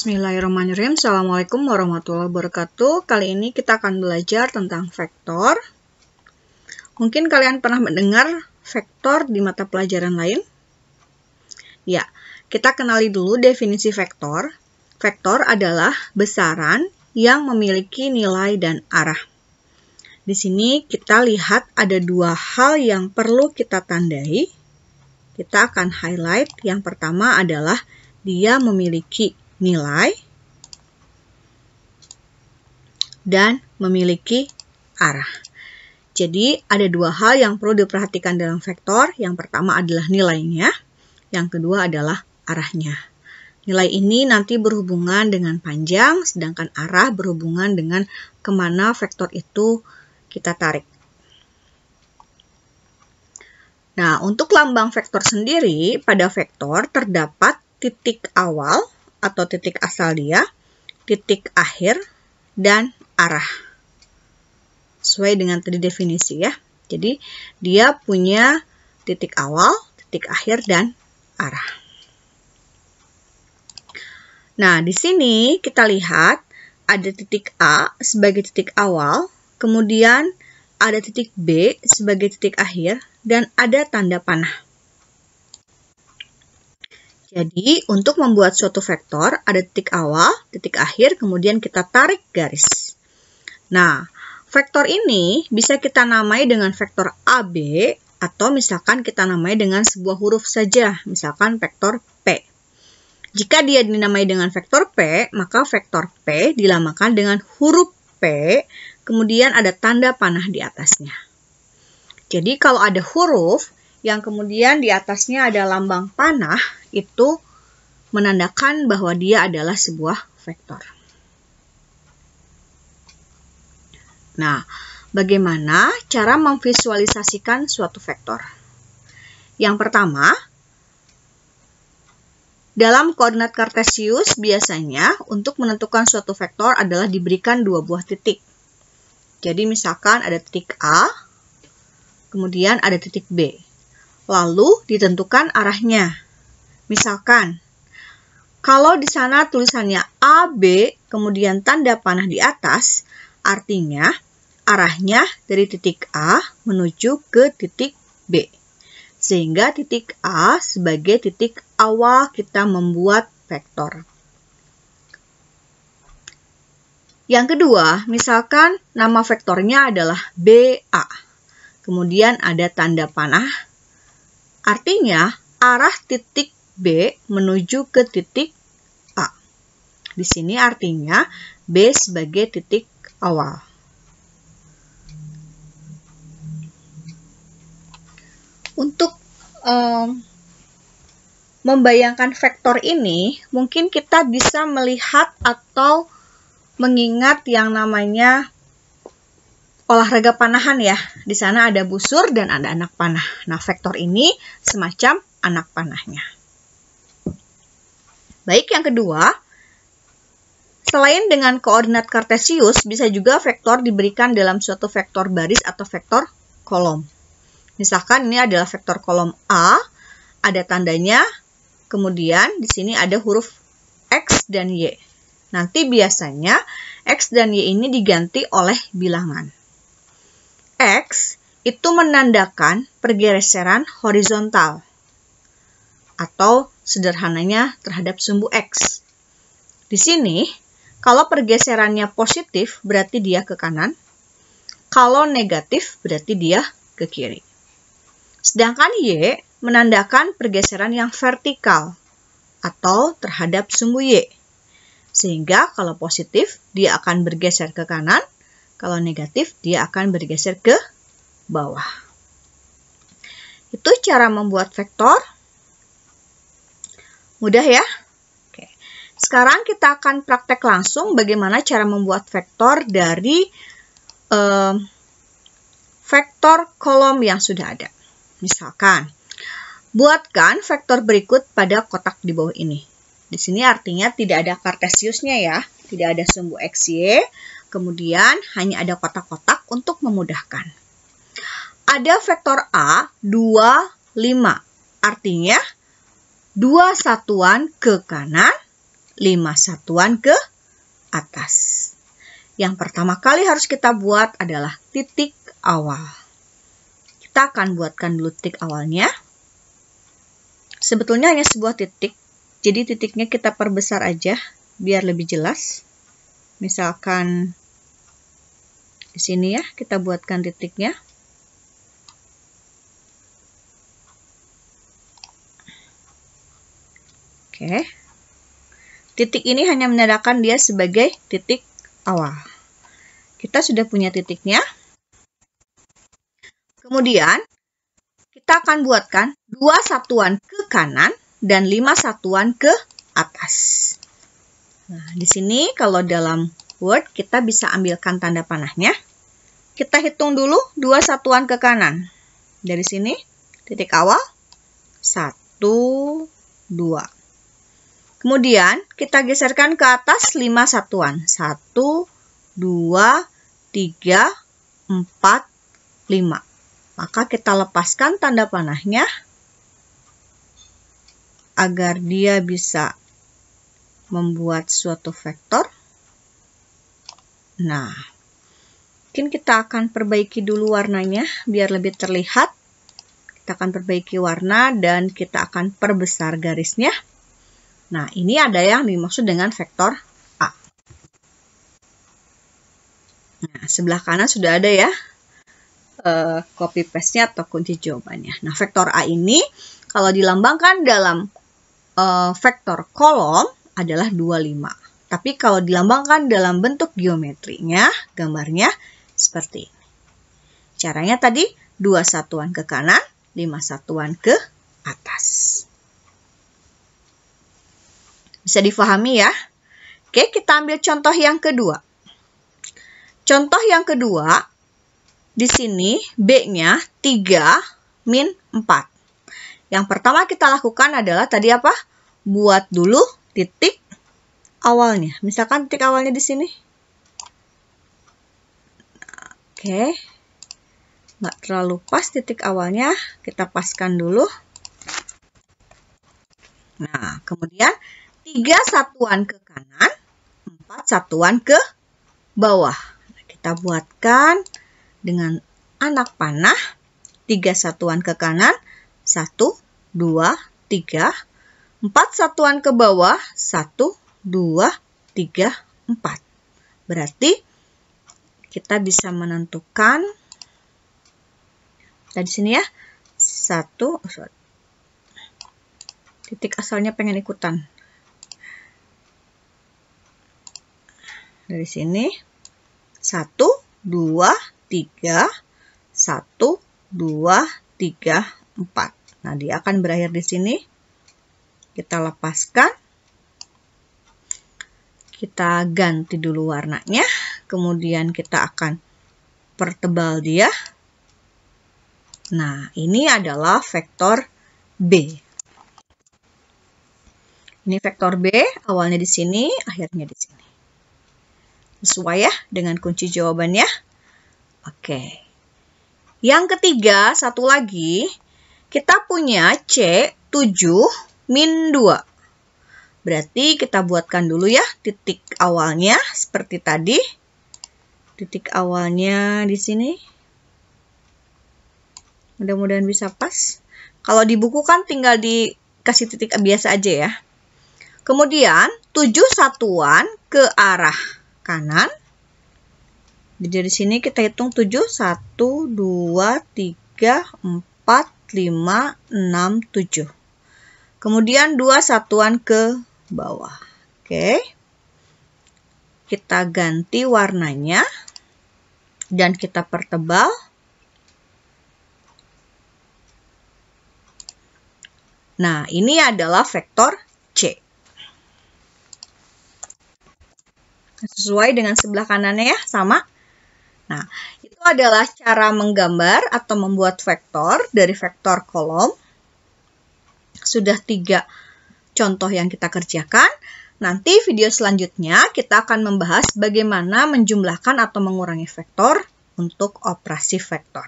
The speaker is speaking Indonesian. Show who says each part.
Speaker 1: Bismillahirrahmanirrahim. Assalamualaikum warahmatullahi wabarakatuh. Kali ini kita akan belajar tentang vektor. Mungkin kalian pernah mendengar vektor di mata pelajaran lain? Ya, kita kenali dulu definisi vektor. Vektor adalah besaran yang memiliki nilai dan arah. Di sini kita lihat ada dua hal yang perlu kita tandai. Kita akan highlight. Yang pertama adalah dia memiliki nilai dan memiliki arah. Jadi ada dua hal yang perlu diperhatikan dalam vektor. Yang pertama adalah nilainya, yang kedua adalah arahnya. Nilai ini nanti berhubungan dengan panjang, sedangkan arah berhubungan dengan kemana vektor itu kita tarik. Nah, untuk lambang vektor sendiri, pada vektor terdapat titik awal atau titik asal dia, titik akhir, dan arah. Sesuai dengan tadi definisi ya. Jadi, dia punya titik awal, titik akhir, dan arah. Nah, di sini kita lihat ada titik A sebagai titik awal, kemudian ada titik B sebagai titik akhir, dan ada tanda panah. Jadi, untuk membuat suatu vektor, ada titik awal, titik akhir, kemudian kita tarik garis. Nah, vektor ini bisa kita namai dengan vektor AB, atau misalkan kita namai dengan sebuah huruf saja, misalkan vektor P. Jika dia dinamai dengan vektor P, maka vektor P dilamakan dengan huruf P, kemudian ada tanda panah di atasnya. Jadi, kalau ada huruf yang kemudian di atasnya ada lambang panah, itu menandakan bahwa dia adalah sebuah vektor. Nah, bagaimana cara memvisualisasikan suatu vektor? Yang pertama, dalam koordinat kartesius biasanya untuk menentukan suatu vektor adalah diberikan dua buah titik. Jadi misalkan ada titik A, kemudian ada titik B. Lalu ditentukan arahnya. Misalkan, kalau di sana tulisannya AB, kemudian tanda panah di atas, artinya arahnya dari titik A menuju ke titik B. Sehingga titik A sebagai titik awal kita membuat vektor. Yang kedua, misalkan nama vektornya adalah BA. Kemudian ada tanda panah. Artinya, arah titik B menuju ke titik A. Di sini artinya B sebagai titik awal. Untuk membayangkan vektor ini, mungkin kita bisa melihat atau mengingat yang namanya olahraga panahan ya. Di sana ada busur dan ada anak panah. Nah, vektor ini semacam anak panahnya. Baik, yang kedua, selain dengan koordinat kartesius, bisa juga vektor diberikan dalam suatu vektor baris atau vektor kolom. Misalkan ini adalah vektor kolom A, ada tandanya, kemudian di sini ada huruf X dan Y. Nanti biasanya X dan Y ini diganti oleh bilangan. X itu menandakan pergeseran horizontal atau sederhananya terhadap sumbu X. Di sini, kalau pergeserannya positif berarti dia ke kanan, kalau negatif berarti dia ke kiri. Sedangkan Y menandakan pergeseran yang vertikal atau terhadap sumbu Y. Sehingga kalau positif dia akan bergeser ke kanan, kalau negatif, dia akan bergeser ke bawah. Itu cara membuat vektor. Mudah ya? Oke. Sekarang kita akan praktek langsung bagaimana cara membuat vektor dari vektor kolom yang sudah ada. Misalkan, buatkan vektor berikut pada kotak di bawah ini. Di sini artinya tidak ada kartesiusnya ya, tidak ada sumbu XY. Kemudian hanya ada kotak-kotak untuk memudahkan. Ada vektor A, 2, 5. Artinya 2 satuan ke kanan, 5 satuan ke atas. Yang pertama kali harus kita buat adalah titik awal. Kita akan buatkan dulu titik awalnya. Sebetulnya hanya sebuah titik, jadi titiknya kita perbesar aja biar lebih jelas. Misalkan di sini ya, kita buatkan titiknya. Oke. Titik ini hanya menandakan dia sebagai titik awal. Kita sudah punya titiknya. Kemudian, kita akan buatkan 2 satuan ke kanan dan 5 satuan ke atas. Nah, di sini kalau dalam Word, kita bisa ambilkan tanda panahnya. Kita hitung dulu 2 satuan ke kanan. Dari sini, titik awal, 1, 2. Kemudian, kita geserkan ke atas 5 satuan. 1, 2, 3, 4, 5. Maka kita lepaskan tanda panahnya agar dia bisa membuat suatu vektor. Nah, mungkin kita akan perbaiki dulu warnanya biar lebih terlihat. Kita akan perbaiki warna dan kita akan perbesar garisnya. Nah, ini ada yang dimaksud dengan vektor A. Nah, sebelah kanan sudah ada ya copy paste-nya atau kunci jawabannya. Nah, vektor A ini kalau dilambangkan dalam vektor kolom adalah 25. Tapi kalau dilambangkan dalam bentuk geometrinya, gambarnya seperti ini. Caranya tadi 2 satuan ke kanan, 5 satuan ke atas. Bisa difahami ya? Oke, kita ambil contoh yang kedua. Contoh yang kedua, di sini B-nya 3 min 4. Yang pertama kita lakukan adalah tadi apa? Buat dulu titik awalnya. Misalkan titik awalnya di sini. Oke. Nggak terlalu pas titik awalnya. Kita paskan dulu. Nah, kemudian 3 satuan ke kanan, 4 satuan ke bawah. Nah, kita buatkan dengan anak panah. 3 satuan ke kanan, 1, 2, 3. 4 satuan ke bawah, 1, 2, 3, 4. Berarti kita bisa menentukan di sini ya, 1, titik asalnya pengen ikutan. Dari sini 1, 2, 3, 1, 2, 3, 4. Nah, dia akan berakhir di sini. Kita lepaskan. Kita ganti dulu warnanya. Kemudian kita akan pertebal dia. Nah, ini adalah vektor B. Ini vektor B, awalnya di sini, akhirnya di sini. Sesuai ya dengan kunci jawabannya. Oke. Yang ketiga, satu lagi. Kita punya C 7 min 2. Berarti kita buatkan dulu ya titik awalnya seperti tadi. Titik awalnya di sini. Mudah-mudahan bisa pas. Kalau di buku kan tinggal dikasih titik biasa aja ya. Kemudian 7 satuan ke arah kanan. Jadi di sini kita hitung 7, 1, 2, 3, 4, 5, 6, 7. Kemudian 2 satuan ke bawah. Oke. Kita ganti warnanya. Dan kita pertebal. Nah, ini adalah vektor C. Sesuai dengan sebelah kanannya ya, sama. Nah, itu adalah cara menggambar atau membuat vektor dari vektor kolom. Sudah 3 contoh yang kita kerjakan. Nanti video selanjutnya kita akan membahas bagaimana menjumlahkan atau mengurangi vektor untuk operasi vektor.